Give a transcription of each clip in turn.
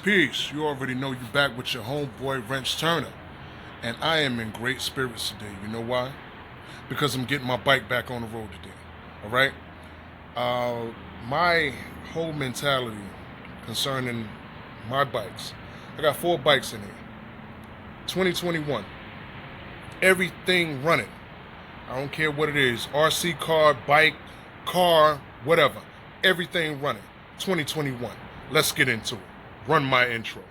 Peace. You already know you back with your homeboy, Wrench Turner. And I am in great spirits today. You know why? Because I'm getting my bike back on the road today. All right? My whole mentality concerning my bikes. I got 4 bikes in here. 2021. Everything running. I don't care what it is. RC car, bike, car, whatever. Everything running. 2021. Let's get into it. Run my intro.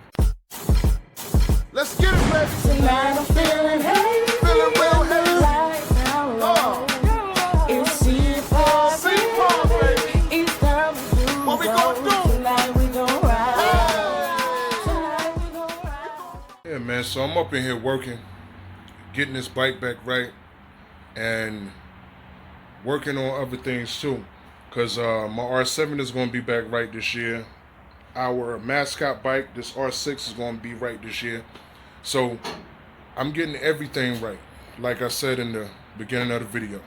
Let's get it, baby. Tonight I'm feeling hey, Feeling real hey. right now, Lord. It's C-Pop, baby. it's time to do. What we gonna do? Tonight we gon' ride. Tonight we gon' ride. Yeah, man, so I'm up in here working, getting this bike back right, and working on other things too. Because my R7 is going to be back right this year. Our mascot bike, this R6, is going to be right this year. So I'm getting everything right. Like I said in the beginning of the video.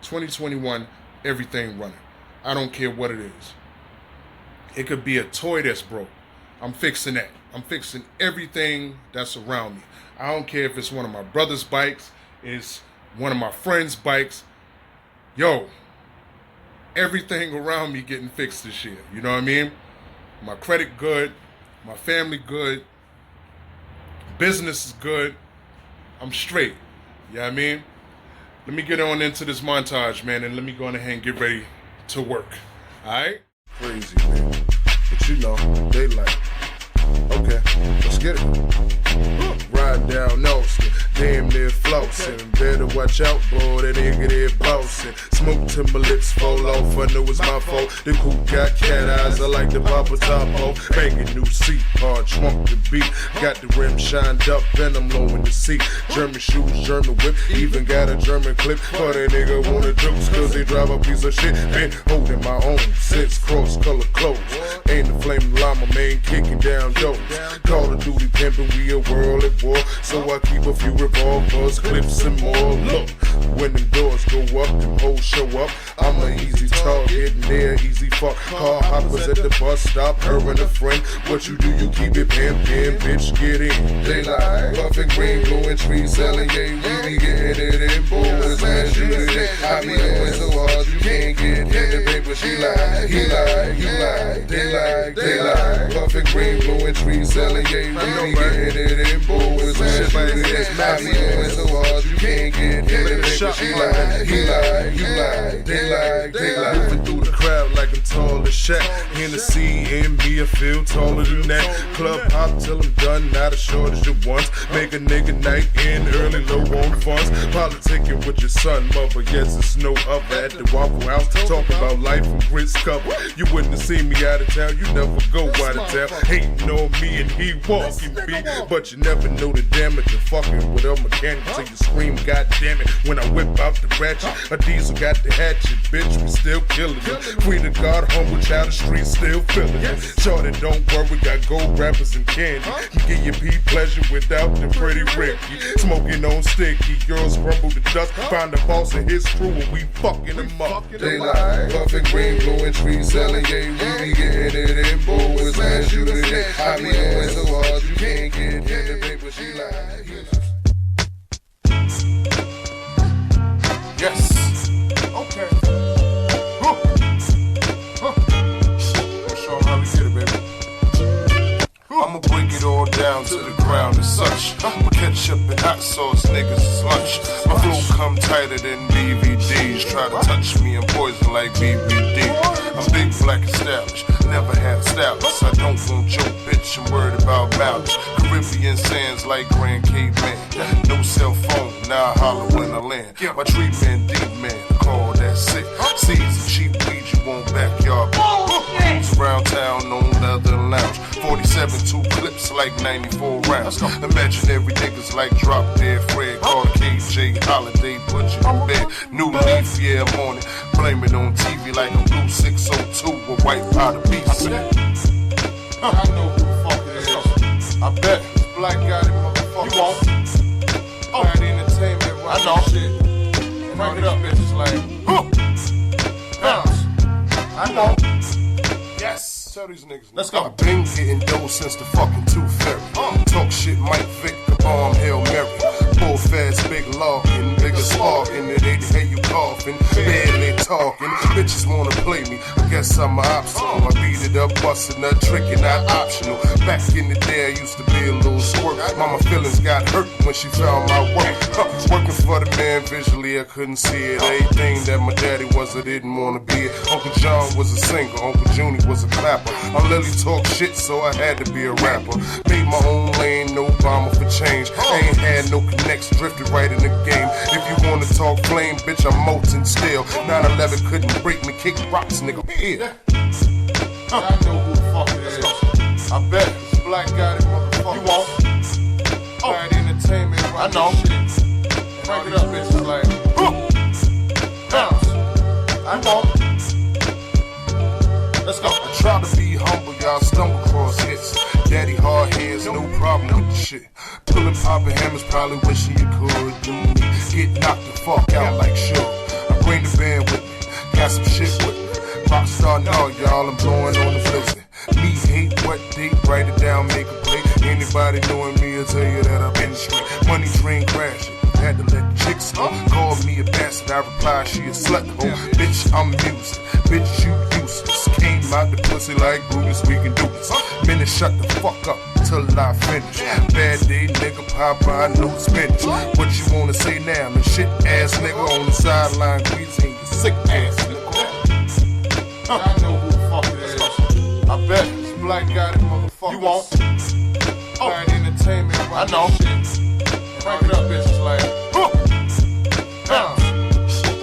2021, everything running. I don't care what it is. It could be a toy that's broke. I'm fixing that. I'm fixing everything that's around me. I don't care if it's one of my brother's bikes, it's one of my friend's bikes. Yo, everything around me getting fixed this year. You know what I mean? My credit good, my family good, business is good. I'm straight. You know what I mean? Let me get on into this montage, man, and let me go on ahead and get ready to work. Alright? Crazy, man. But you know, daylight. Okay, let's get it. Riding down Austin, damn near flossing. Better watch out, boy, that nigga there bossing. Smoke till my lips fall off, I know it's my fault. The coupe got cat eyes, I like the pop a top off. Banging new seat, hard trunk the beat. Got the rim shined up and I'm low in the seat. German shoes, German whip, even got a German clip. For that nigga wanna jokes, cause they drive a piece of shit. Been holding my own, 6 cross color clothes. Ain't the flame llama, man, kicking down doors. Call of Duty pimping, we a world at war. So I keep a few revolvers, clips and more. Look, when them doors go up, them hoes show up. I'm an easy target, and they're easy fuck. Car hoppers at the bus stop, her and a friend. What you do, you keep it pimpin', bitch, get in. Daylight, puffin' green, blowing trees, selling, yeah, we be getting it in. Boys, man, shoot it. I be doing so hard, you can't get in the paper. She lie, he lie, you lie. Daylight, puffin' green, blowing trees, selling, yeah, we be getting it in. Boys, man, shoot it. I be doing so hard, you can't get in the paper. She lie, he lie, you lie. Daylight, moving through the crowd like I'm tall as Shaq. Hennessy in me, I feel taller than that. Club hop till I'm done, not as short as you once. Make a nigga night in early, low on funds. Politicking with your son, mother, yes, it's no other. At the Waffle House, talk about life and grits cover. You wouldn't have seen me out of town, you never go out of town. Hating on me and he walking me, but you never know the damage of fucking with a mechanic till you scream, God damn it. When I whip out the ratchet, a diesel got the hatchet, bitch, we still killing it. Free to God, humble child, the street still feeling it. Shorty, don't worry, got gold rappers and candy. You get your pee pleasure without the pretty Ricky. Smoking on sticky, girls crumble to dust. Find the boss and his crew and we fucking them up. Daylight, puffin' green, blowing trees, selling, yeah, we be getting it in. Boys, man, shoot it. I be doing so hard, you can't get in the paper. She lie. Yes. Okay. Show 'em how we get it, baby. I'ma break it all down to the ground and such. I'ma ketchup and hot sauce, niggas is lunch. My flow come tighter than DVDs. Try to touch me and poison like BBD. I'm big, black, established. Never had stylist. I don't want your bitch. I'm worried about mileage. Caribbean sands like Grand Caveman. No cell phone, now I holler when I land. My treatment deep, man, call that sick. Seeds cheap weed, you want backyard. Cruise around town on leather lounge. 47 2 clips like 94 rounds. Imaginary niggas like Drop Dead Fred. Call KJ Holiday, put you in bed. New leaf, yeah, I'm on it. Blame it on TV like a blue 602 with white powder beats. I know who the fuck it is. I bet. Black got it, motherfucker. You won't. Black Entertainment, I know. Shit. And all these bitches like, bounce. I know. Yes. Tell these niggas. Let's go. I've been getting dough since the fucking Tooth Fairy. Talk shit, Mike Vick, the bomb, Hail Mary. Pull fast, big larkin, bigger sparkin'. It ain't hear you coughing, barely talking. Bitches wanna play me, I guess I'm an optional. I beat it up, bustin' a trick and not optional. Back in the day, I used to be a little squirt. Mama feelings got hurt when she found my work. Working for the man visually, I couldn't see it. Everything that my daddy was, I didn't wanna be it. Uncle John was a singer, Uncle Junie was a clapper. I literally talk shit, so I had to be a rapper. Made my own lane, no bomber for change. Ain't had no connects, drifted right in the game. If you wanna talk flame, bitch, I'm molten steel. 9/11 couldn't break me, kick rocks, nigga. Yeah. I know who the fuck it is. I bet it's Blak got it, motherfucker. You won't. Bad entertainment, I know. Crank it up, bitches like. I won't. Let's go. I try to be humble, y'all stumble across hits. Daddy hard heads, no problem with the shit. Pulling poppin' hammers, probably wishing you could do me. Get knocked the fuck out like sure. I bring the band with me, got some shit with me. Rockstar now, y'all, I'm blowing on the blizzard. Me hate what they write it down, make a play. Anybody knowing me will tell you that I've been straight. Money train crashing. Had to let the chicks know. Called me a bastard, I replied she a slut hoe. Bitch, I'm music. Bitch, you useless. Came out the pussy like Brutus, we can do this. Minute, shut the fuck up till I finish. Bad day, nigga, Popeye, no spinach. What you wanna say now? Man, shit ass nigga on the sideline, greasing you sick ass nigga. I know who the fuck it is. I bet it's Blak got it, motherfucker. You won't. Bad entertainment, I know. Crank it up, bitches like.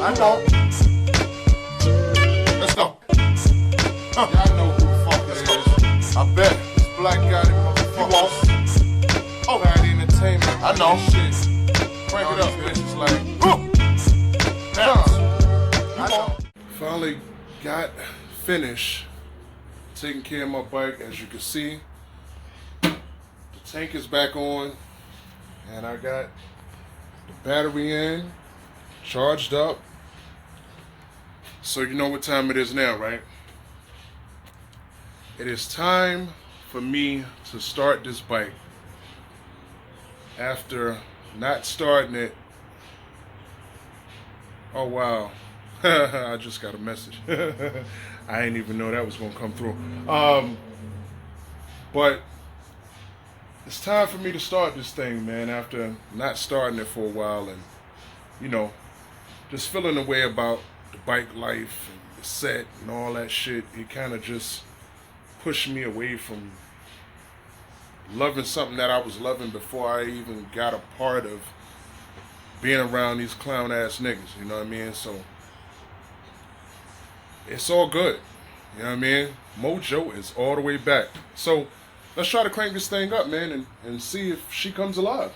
I won't. Let's go. Y'all know who the fuck it is. I bet it's Blak got it, motherfucker. You won't. Bad entertainment, I know. Crank it up, bitches like. I know. Finally got finished taking care of my bike. As you can see, the tank is back on, and I got the battery in, charged up. So you know what time it is now, right? It is time for me to start this bike. After not starting it, oh wow, I just got a message. I didn't even know that was gonna come through. But it's time for me to start this thing, man, after not starting it for a while and, you know, just feeling the way about the bike life and the set and all that shit. It kind of just pushed me away from loving something that I was loving before I even got a part of being around these clown ass niggas, you know what I mean? So it's all good, you know what I mean? Mojo is all the way back. So let's try to crank this thing up, man, and see if she comes alive.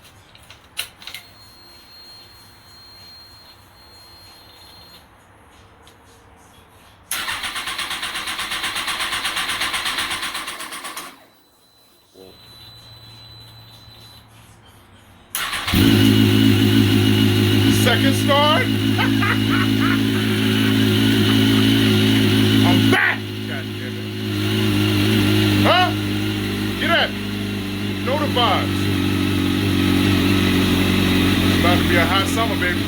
Second start. I'm back. God damn it. Huh? Get at me. Know the vibes. It's about to be a hot summer, baby.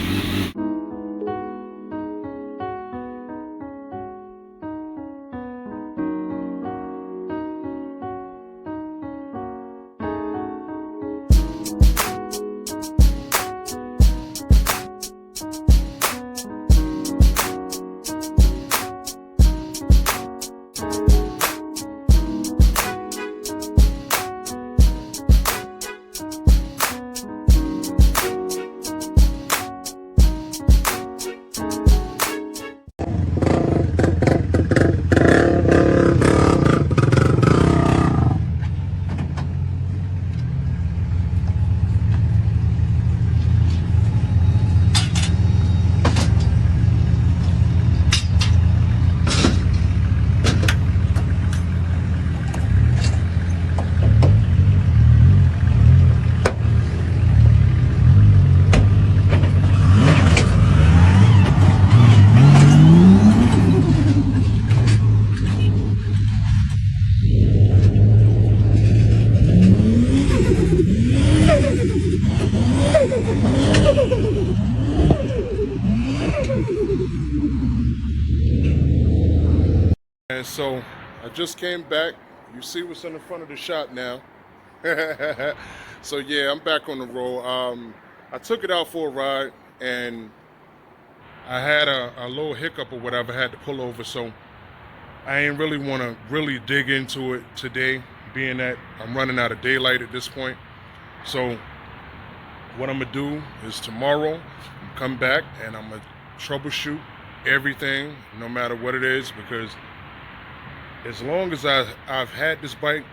man. So I just came back. You see what's in the front of the shop now. So yeah, I'm back on the road. I took it out for a ride, and I had a little hiccup or whatever. I had to pull over, so I ain't really want to really dig into it today, being that I'm running out of daylight at this point. So what I'm gonna do is tomorrow I'm come back and I'm gonna troubleshoot everything, no matter what it is, because as long as I've had this bike,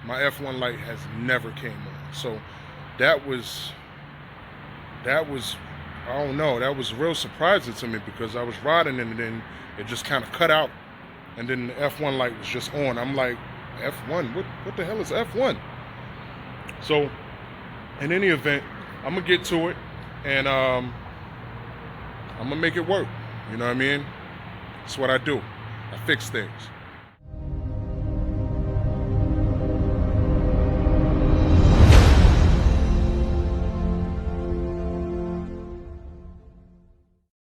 my F1 light has never came on. So that was I don't know, that was real surprising to me, because I was riding and then it just kind of cut out, and then the F1 light was just on. I'm like, F1? What the hell is F1? So in any event, I'm gonna get to it, and I'm gonna make it work. You know what I mean? That's what I do. I fix things.